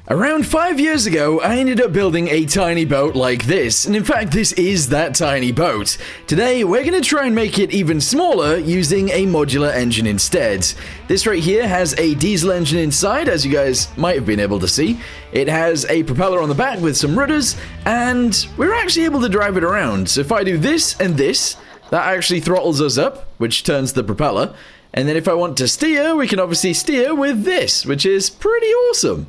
Around 5 years ago, I ended up building a tiny boat like this, and in fact this is that tiny boat. Today, we're going to try and make it even smaller using a modular engine instead. This right here has a diesel engine inside, as you guys might have been able to see. It has a propeller on the back with some rudders, and we're actually able to drive it around. So if I do this and this, that actually throttles us up, which turns the propeller. And then if I want to steer, we can obviously steer with this, which is pretty awesome.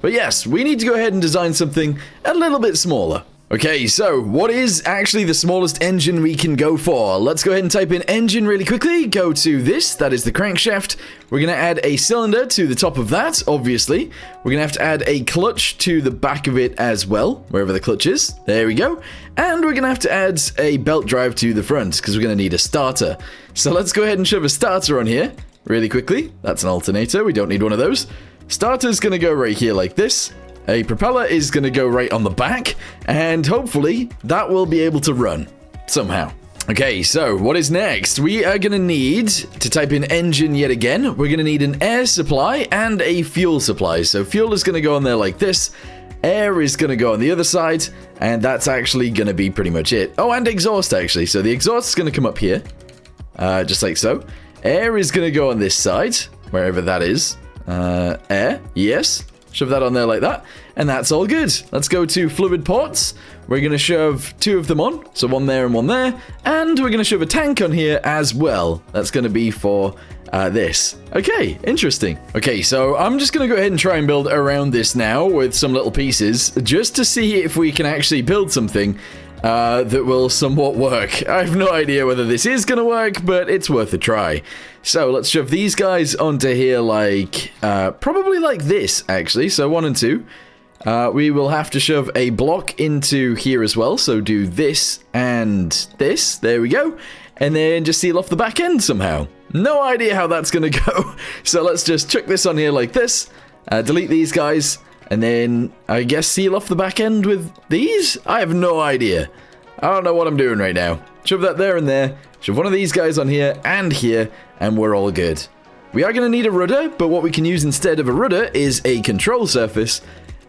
But yes, we need to go ahead and design something a little bit smaller. Okay, so what is actually the smallest engine we can go for? Let's go ahead and type in engine really quickly. Go to this, that is the crankshaft. We're going to add a cylinder to the top of that, obviously. We're going to have to add a clutch to the back of it as well, wherever the clutch is. There we go. And we're going to have to add a belt drive to the front, because we're going to need a starter. So let's go ahead and shove a starter on here really quickly. That's an alternator, we don't need one of those. Starter's going to go right here like this. A propeller is going to go right on the back, and hopefully that will be able to run somehow. Okay, so what is next? We are going to need to type in engine yet again. We're going to need an air supply and a fuel supply. So fuel is going to go on there like this. Air is going to go on the other side, and that's actually going to be pretty much it. Oh, and exhaust actually. So the exhaust is going to come up here, just like so. Air is going to go on this side, wherever that is. Air, yes. Shove that on there like that, and that's all good. Let's go to fluid ports. We're going to shove 2 of them on, so one there and one there, and we're going to shove a tank on here as well. That's going to be for this. Okay, interesting. Okay, so I'm just going to go ahead and try and build around this now with some little pieces, just to see if we can actually build something that will somewhat work. I have no idea whether this is going to work, but it's worth a try. So let's shove these guys onto here like, probably like this, actually. So 1 and 2. We will have to shove a block into here as well. So do this and this. There we go. And then just seal off the back end somehow. No idea how that's going to go. So let's just chuck this on here like this. Delete these guys. And then, I guess, seal off the back end with these? I have no idea. I don't know what I'm doing right now. Shove that there and there. Shove one of these guys on here, and we're all good. We are going to need a rudder, but what we can use instead of a rudder is a control surface,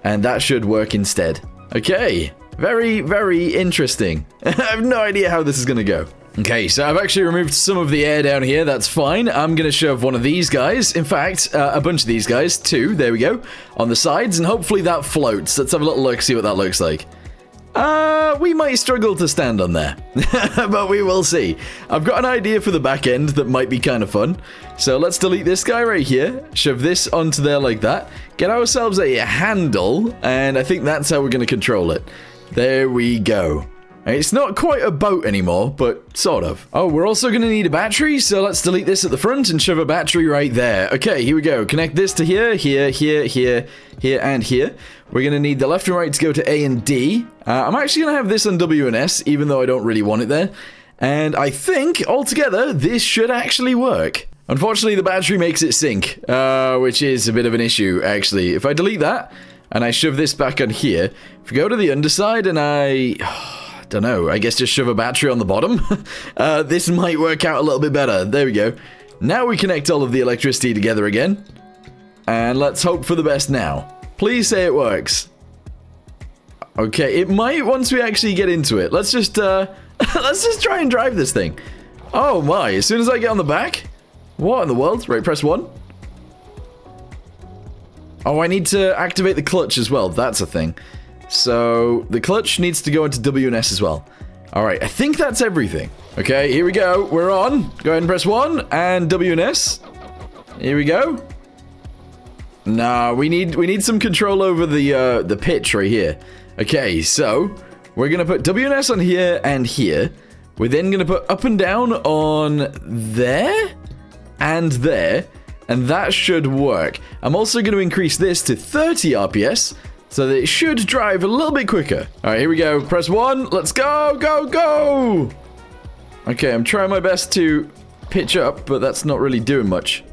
and that should work instead. Okay, very, very interesting. I have no idea how this is going to go. Okay, so I've actually removed some of the air down here, that's fine. I'm going to shove one of these guys, in fact, a bunch of these guys, 2, there we go, on the sides, and hopefully that floats. Let's have a little look, see what that looks like. We might struggle to stand on there, but we will see. I've got an idea for the back end that might be kind of fun. So let's delete this guy right here, shove this onto there like that, get ourselves a handle, and I think that's how we're going to control it. There we go. It's not quite a boat anymore, but sort of. Oh, we're also going to need a battery, so let's delete this at the front and shove a battery right there. Okay, here we go. Connect this to here, here, here, here, here, and here. We're going to need the left and right to go to A and D. I'm actually going to have this on W and S, even though I don't really want it there. And I think, altogether, this should actually work. Unfortunately, the battery makes it sink, which is a bit of an issue, actually. If I delete that, and I shove this back on here, if we go to the underside and don't know, I guess just shove a battery on the bottom. This might work out a little bit better. There we go. Now we connect all of the electricity together again. And let's hope for the best now. Please say it works. Okay, it might once we actually get into it. Let's just try and drive this thing. Oh my, as soon as I get on the back? What in the world? Right, press 1. Oh, I need to activate the clutch as well. That's a thing. So, the clutch needs to go into W and S as well. Alright, I think that's everything. Okay, here we go. We're on. Go ahead and press 1 and W and S. Here we go. Nah, we need some control over the pitch right here. Okay, so we're going to put W and S on here and here. We're then going to put up and down on there and there. And that should work. I'm also going to increase this to 30 RPS. So that it should drive a little bit quicker. All right, here we go. Press 1. Let's go, go, go. Okay, I'm trying my best to pitch up, but that's not really doing much.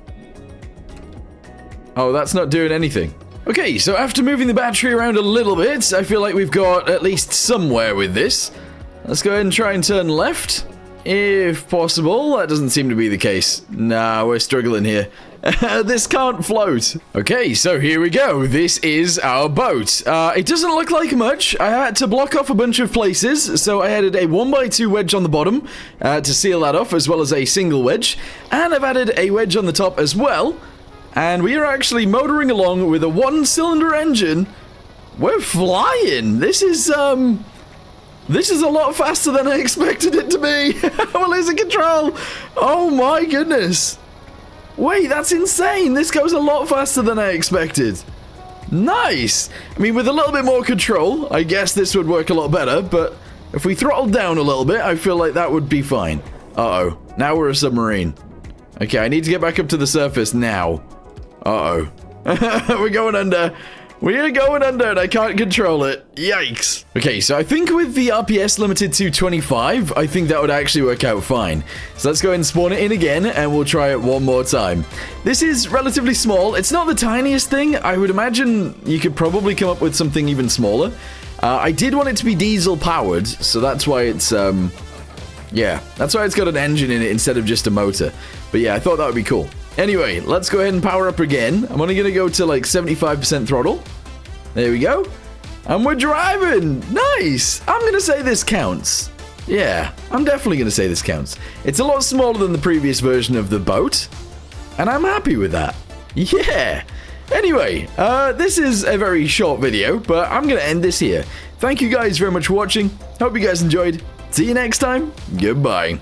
Oh, that's not doing anything. Okay, so after moving the battery around a little bit, I feel like we've got at least somewhere with this. Let's go ahead and try and turn left. If possible. That doesn't seem to be the case. Nah, we're struggling here. This can't float. Okay, so here we go. This is our boat. It doesn't look like much. I had to block off a bunch of places, so I added a 1x2 wedge on the bottom to seal that off, as well as a single wedge. And I've added a wedge on the top as well. And we are actually motoring along with a 1-cylinder engine. We're flying. This is a lot faster than I expected it to be. We're losing control. Oh my goodness. Wait, that's insane. This goes a lot faster than I expected. Nice. I mean, with a little bit more control, I guess this would work a lot better. But if we throttled down a little bit, I feel like that would be fine. Uh-oh. Now we're a submarine. Okay, I need to get back up to the surface now. Uh-oh. We're going under. We are going under and I can't control it. Yikes. Okay, so I think with the RPS limited to 25, I think that would actually work out fine. So let's go ahead and spawn it in again and we'll try it one more time. This is relatively small. It's not the tiniest thing. I would imagine you could probably come up with something even smaller. I did want it to be diesel powered, so that's why it's, yeah, that's why it's got an engine in it instead of just a motor. But yeah, I thought that would be cool. Anyway, let's go ahead and power up again. I'm only going to go to like 75% throttle. There we go. And we're driving. Nice. I'm going to say this counts. Yeah, I'm definitely going to say this counts. It's a lot smaller than the previous version of the boat. And I'm happy with that. Yeah. Anyway, this is a very short video, but I'm going to end this here. Thank you guys very much for watching. Hope you guys enjoyed. See you next time. Goodbye.